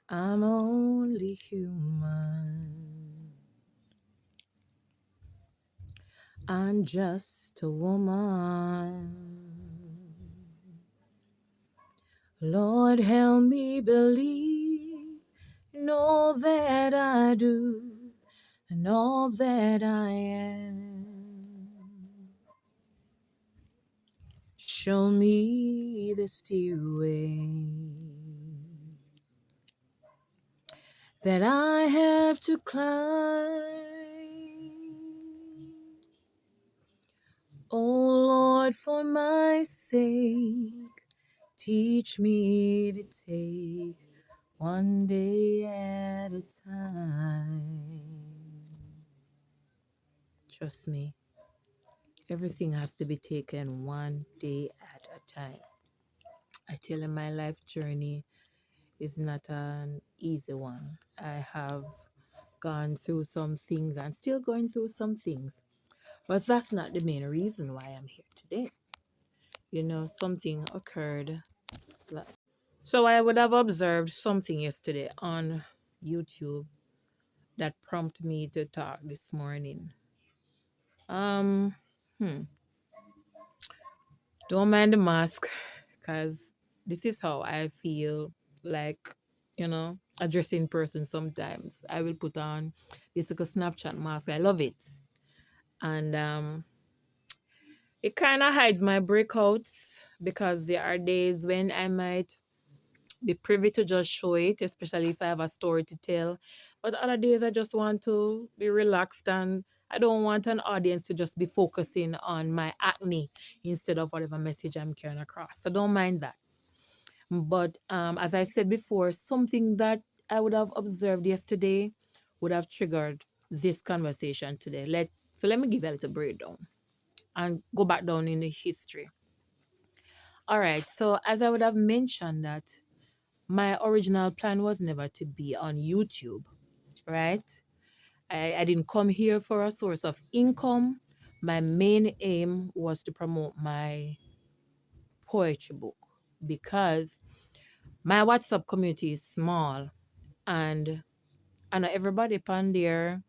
I'm only human. I'm just a woman. Lord, help me believe in all that I do and all that I am. Show me the stairway that I have to climb. Oh Lord, for my sake, teach me to take one day at a time. Trust me, everything has to be taken one day at a time. I tell you, my life journey is not an easy one. I have gone through some things and still going through some things. But that's not the main reason why I'm here today. You know, something occurred. So I would have observed something yesterday on YouTube that prompted me to talk this morning. Um, hmm, don't mind the mask, because this is how I feel like, addressing person sometimes. I will put on this little Snapchat mask. I love it. And it kind of hides my breakouts because there are days when I might be privy to just show it, especially if I have a story to tell. But other days I just want to be relaxed, and I don't want an audience to just be focusing on my acne instead of whatever message I'm carrying across. So don't mind that. But as I said before, something that I would have observed yesterday would have triggered this conversation today. Let me give you a little breakdown and go back down in the history. All right, so as I would have mentioned that my original plan was never to be on YouTube, right? I didn't come here for a source of income. My main aim was to promote my poetry book because my WhatsApp community is small, and I know everybody upon there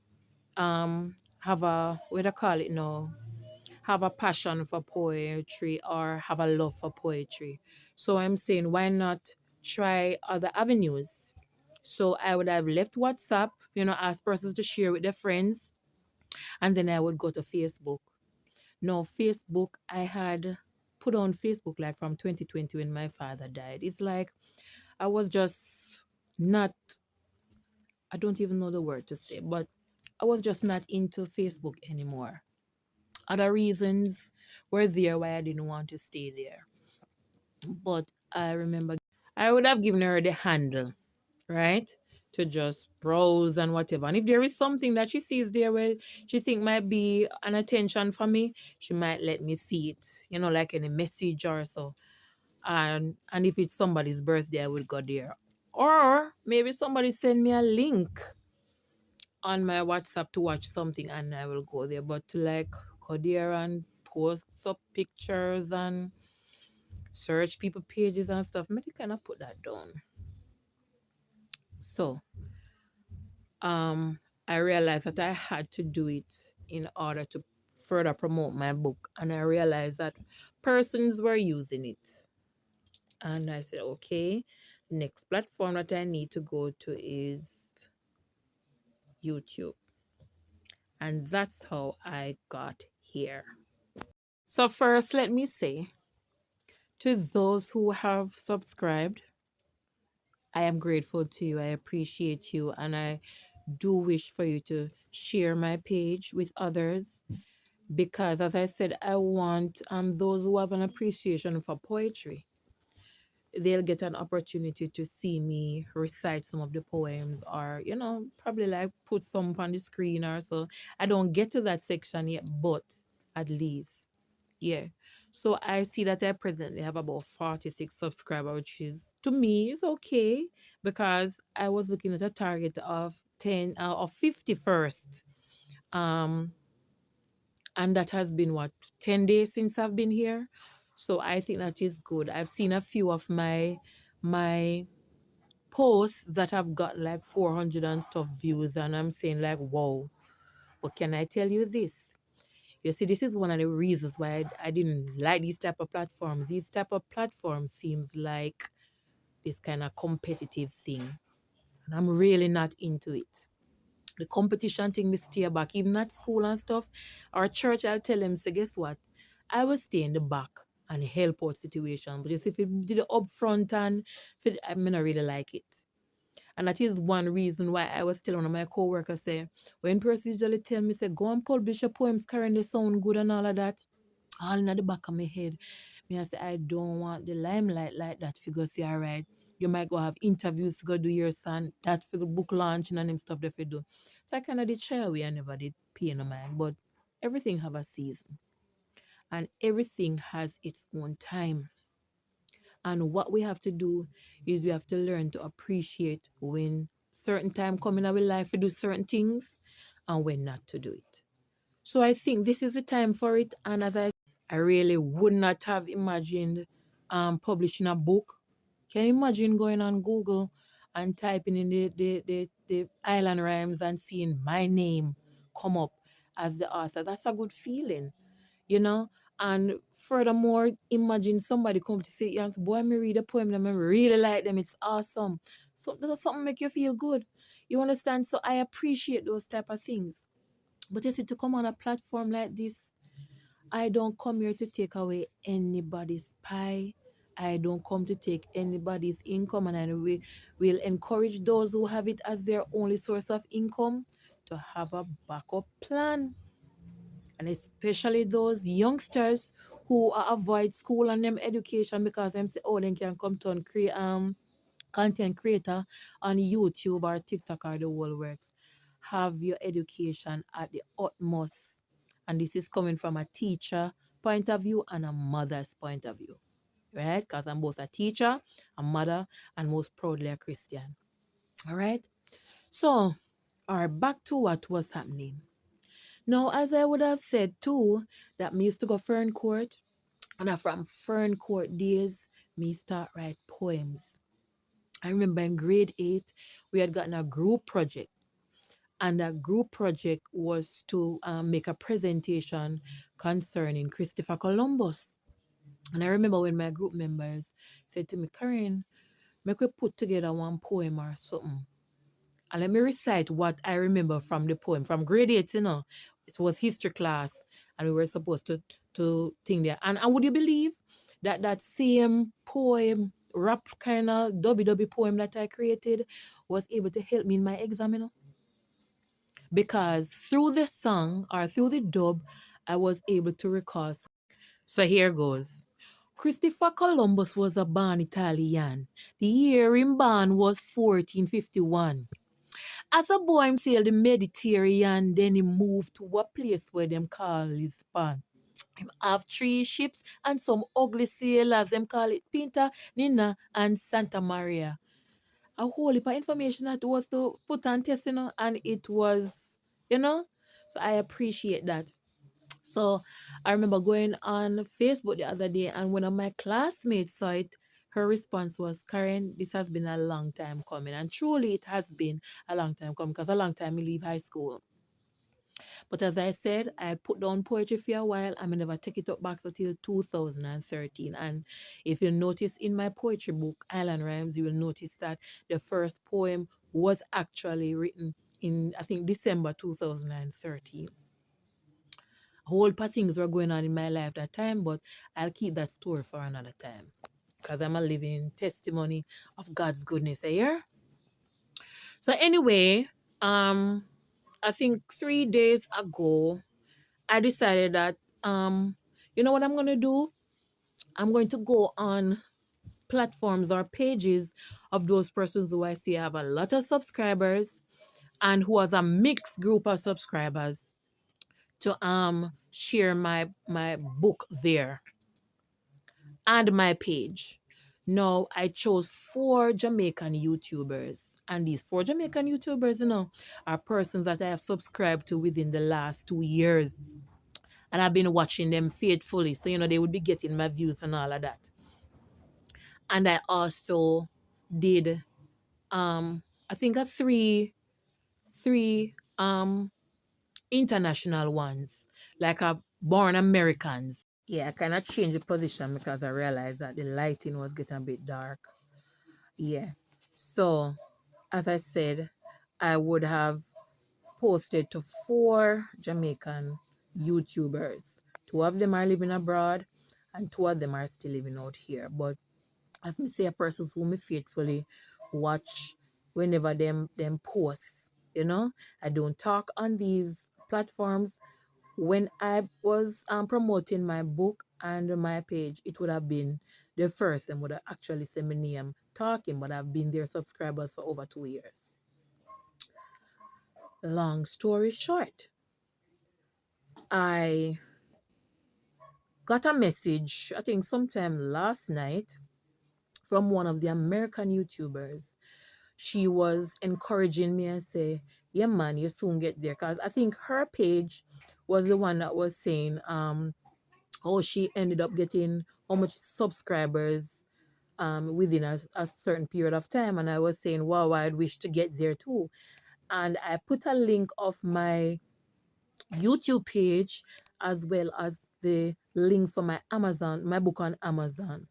have a, what do I call it now, have a passion for poetry or have a love for poetry. So I'm saying, why not try other avenues? So I would have left WhatsApp, ask persons to share with their friends, and then I would go to Facebook. No, Facebook, I had put on Facebook like from 2020 when my father died. It's like I was just not, I don't even know the word to say, but I was just not into Facebook anymore. Other reasons were there why I didn't want to stay there. But I remember I would have given her the handle, right? To just browse and whatever. And if there is something that she sees there where she think might be an attention for me, she might let me see it, like in a message or so. And if it's somebody's birthday, I would go there. Or maybe somebody send me a link on my WhatsApp to watch something and I will go there. But to like go there and post up pictures and search people pages and stuff, maybe kind of put that down. So I realized that I had to do it in order to further promote my book. And I realized that persons were using it. And I said, okay, the next platform that I need to go to is YouTube. And that's how I got here. So, first, let me say to those who have subscribed, I am grateful to you. I appreciate you. And I do wish for you to share my page with others because, as I said, I want those who have an appreciation for poetry. They'll get an opportunity to see me recite some of the poems or, probably like put some on the screen or so. I don't get to that section yet, but at least, yeah. So I see that I presently have about 46 subscribers, which is, to me, is okay because I was looking at a target of 10 or 50 first. Um, and that has been what, 10 days since I've been here. So I think that is good. I've seen a few of my posts that have got like 400 and stuff views, and I'm saying like, wow. But can I tell you this? You see, this is one of the reasons why I didn't like these type of platforms. These type of platforms seems like this kind of competitive thing, and I'm really not into it. The competition thing, me stay back, even at school and stuff. Our church, I'll tell them, so guess what? I will stay in the back and help out situation. But just if you did it up front and I may not really like it. And that is one reason why I was telling one of my co-workers say, when person usually tell me, say, go and publish your poems, Karen, they sound good and all of that. All in the back of my head. Me, I say, I don't want the limelight like that figure say, all right. You might go have interviews to go do your son, that figure book launching and them stuff that you do. So I kind of did shy away. I never did pay no mind. But everything have a season. And everything has its own time. And what we have to do is we have to learn to appreciate when certain time come in our life to do certain things and when not to do it. So I think this is the time for it. And as I really would not have imagined publishing a book. Can you imagine going on Google and typing in the island rhymes and seeing my name come up as the author? That's a good feeling, you know? And furthermore, imagine somebody come to say, yeah, boy, me read a poem and I really like them. It's awesome. So does something make you feel good? You understand? So I appreciate those type of things. But you see, to come on a platform like this, I don't come here to take away anybody's pie. I don't come to take anybody's income, and I will encourage those who have it as their only source of income to have a backup plan. And especially those youngsters who avoid school and them education because them say, oh, they can come to and create content creator on YouTube or TikTok or the whole works. Have your education at the utmost. And this is coming from a teacher point of view and a mother's point of view, right? Because I'm both a teacher, a mother, and most proudly a Christian. All right. So, all right, back to what was happening. Now, as I would have said too, that me used to go Fern Court, and from Fern Court days, me start write poems. I remember in grade 8, we had gotten a group project, and that group project was to make a presentation concerning Christopher Columbus. And I remember when my group members said to me, Karen, make we put together one poem or something. And let me recite what I remember from the poem. From grade 8, it was history class, and we were supposed to think there. And would you believe that that same poem, rap kind of dubby poem that I created was able to help me in my exam, Because through the song or through the dub, I was able to recall. So here goes. Christopher Columbus was a born Italian. The year him born was 1451. As a boy, him sailed the Mediterranean, then he moved to a place where them call Lisbon. Him have 3 ships and some ugly sailors, them call it Pinta, Nina, and Santa Maria. A whole heap of information that was to put on test, and it was, so I appreciate that. So I remember going on Facebook the other day, and one of my classmates saw it. Her response was, Karen, this has been a long time coming. And truly, it has been a long time coming because a long time I leave high school. But as I said, I had put down poetry for a while. I never take it up back until 2013. And if you notice in my poetry book, Island Rhymes, you will notice that the first poem was actually written in, I think, December 2013. A whole lot of things were going on in my life that time, but I'll keep that story for another time because I'm a living testimony of God's goodness here. So anyway, I think 3 days ago, I decided that, you know what I'm going to do? I'm going to go on platforms or pages of those persons who I see have a lot of subscribers and who has a mixed group of subscribers to share my book there and my page. Now, I chose 4 Jamaican YouTubers. And these 4 Jamaican YouTubers, are persons that I have subscribed to within the last 2 years. And I've been watching them faithfully. So, they would be getting my views and all of that. And I also did I think a three international ones, like a born Americans. Yeah, I kind of changed the position because I realized that the lighting was getting a bit dark. Yeah. So, as I said, I would have posted to four Jamaican YouTubers. Two of them are living abroad and two of them are still living out here. But as me say, a person who me faithfully watch whenever them post, you know. I don't talk on these platforms. When I was promoting my book and my page, it would have been the first and would have actually said my name talking, but I've been their subscribers for over 2 years. Long story short, I got a message, I think sometime last night, from one of the American YouTubers. She was encouraging me and say, yeah, man, you soon get there. Because I think her page was the one that was saying, oh, she ended up getting how much subscribers within a certain period of time. And I was saying, wow, I'd wish to get there too. And I put a link of my YouTube page as well as the link for my Amazon, my book on Amazon.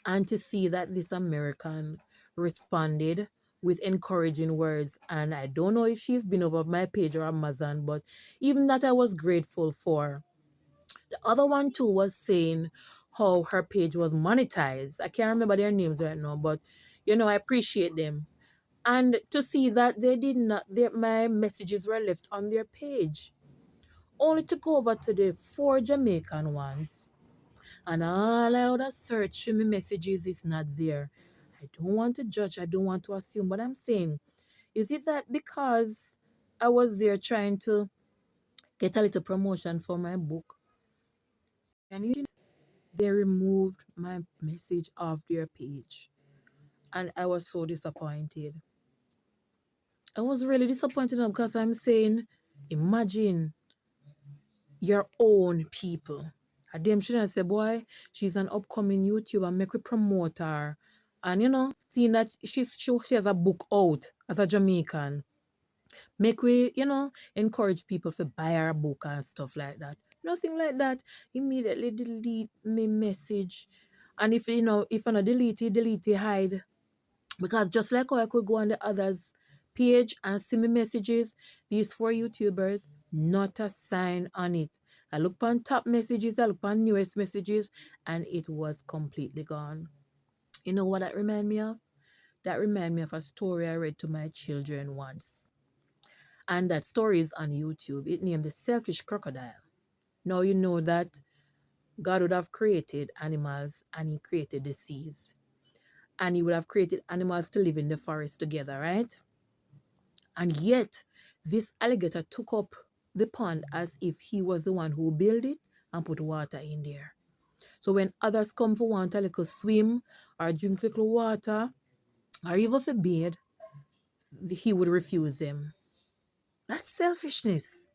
And to see that this American responded with encouraging words. And I don't know if she's been over my page or Amazon, but even that I was grateful for. The other one too was saying how her page was monetized. I can't remember their names right now, but I appreciate them. And to see that they did not, my messages were left on their page, only to go over to the four Jamaican ones. And all I would have searched for my messages is not there. I don't want to judge, I don't want to assume, but I'm saying, is it that because I was there trying to get a little promotion for my book, and they removed my message off their page? And I was so disappointed. I was really disappointed because I'm saying, imagine your own people. And them shouldn't say, boy, she's an upcoming YouTuber, make we promote her. And seeing that she has a book out as a Jamaican, make we, encourage people to buy her book and stuff like that. Nothing like that. Immediately delete my message. And if I not delete it, hide. Because just like how I could go on the others' page and see my messages, these four YouTubers, not a sign on it. I look on top messages, I look on newest messages, and it was completely gone. You know what that remind me of? That remind me of a story I read to my children once. And that story is on YouTube. It named The Selfish Crocodile. Now you know that God would have created animals and he created the seas. And he would have created animals to live in the forest together, right? And yet, this alligator took up the pond as if he was the one who built it and put water in there. So when others come for want a little swim or drink little water or even for bathe, he would refuse them. That's selfishness.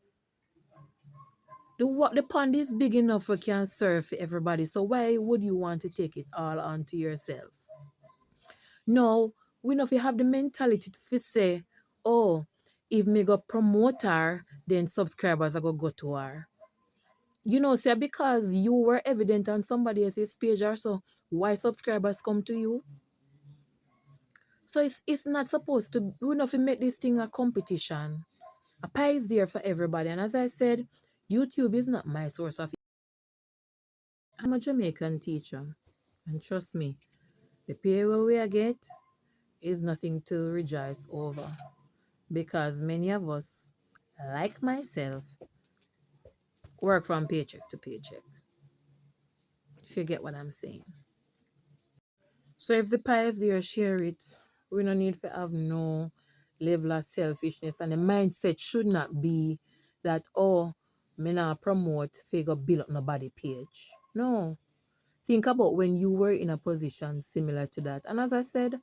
The pond is big enough for can serve for everybody. So why would you want to take it all onto yourself? No, we know if you have the mentality to say, oh, if me go promote her, then subscribers are gonna go to her. Say because you were evident on somebody else's page or so, why subscribers come to you? So it's not supposed to, we know if you make this thing a competition. A pie is there for everybody. And as I said, YouTube is not my source of. I'm a Jamaican teacher. And trust me, the pay where we get is nothing to rejoice over. Because many of us, like myself, work from paycheck to paycheck. If you get what I'm saying. So if the pie is there, share it. We don't need to have no level of selfishness. And the mindset should not be that, oh, me not promote figure build up nobody page. No. Think about when you were in a position similar to that. And as I said,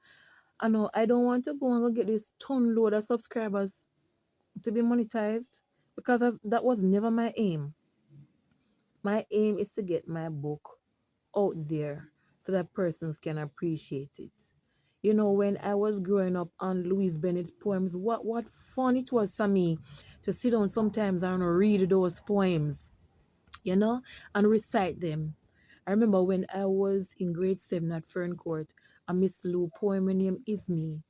I know I don't want to go and go get this ton load of subscribers to be monetized because that was never my aim. My aim is to get my book out there so that persons can appreciate it. You know, when I was growing up on Louise Bennett's poems, what fun it was for me to sit down sometimes and read those poems, you know, and recite them. I remember when I was in grade 7 at Fern Court, a Miss Lou poem named Is Me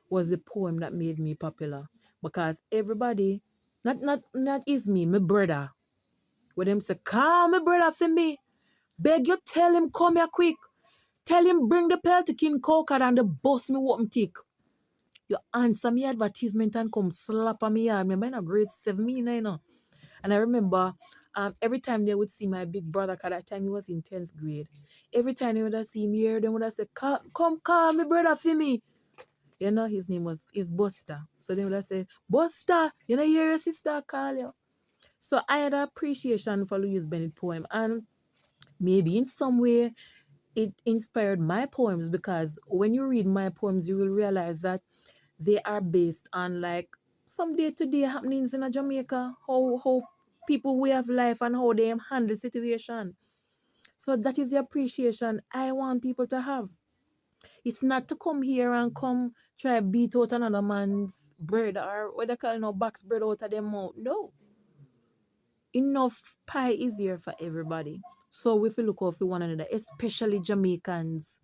was the poem that made me popular. Because everybody, not Is Me, my brother, with them say, call my brother for me. Beg you tell him come here quick. Tell him bring the pill to King Coker and the boss me what tick. You answer me advertisement and come slap on me yard. Remember in a grade 7, you know. And I remember every time they would see my big brother, because that time he was in 10th grade. Every time they would have see me here, they would have say, come call me brother for me. You know, his name is Buster. So they would have said, Buster, you know, hear your sister call you. So I had an appreciation for Louise Bennett poem. And maybe in some way it inspired my poems, because when you read my poems, you will realize that they are based on like some day-to-day happenings in a Jamaica, how people way of life and how they handle situation. So that is the appreciation I want people to have. It's not to come here and come try beat out another man's bread, or what they call, box bread out of their mouth. No. Enough pie is here for everybody. So we feel look out for one another, especially Jamaicans.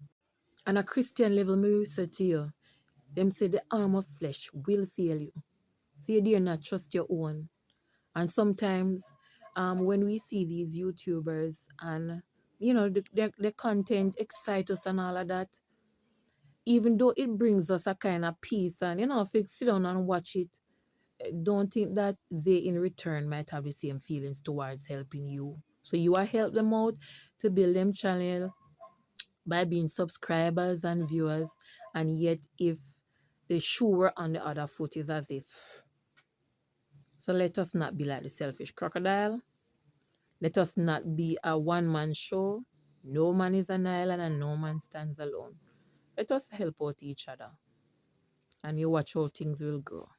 On a Christian level, me will say to you, them say the arm of flesh will fail you. So you dare not trust your own. And sometimes when we see these YouTubers and the content excite us and all of that, even though it brings us a kind of peace, and if you sit down and watch it, don't think that they in return might have the same feelings towards helping you. So you are help them out to build them channel by being subscribers and viewers, and yet if the shoe were on the other foot, is as if. So let us not be like the selfish crocodile. Let us not be a one-man show. No man is an island and no man stands alone. Let us help out each other, and you watch how things will grow.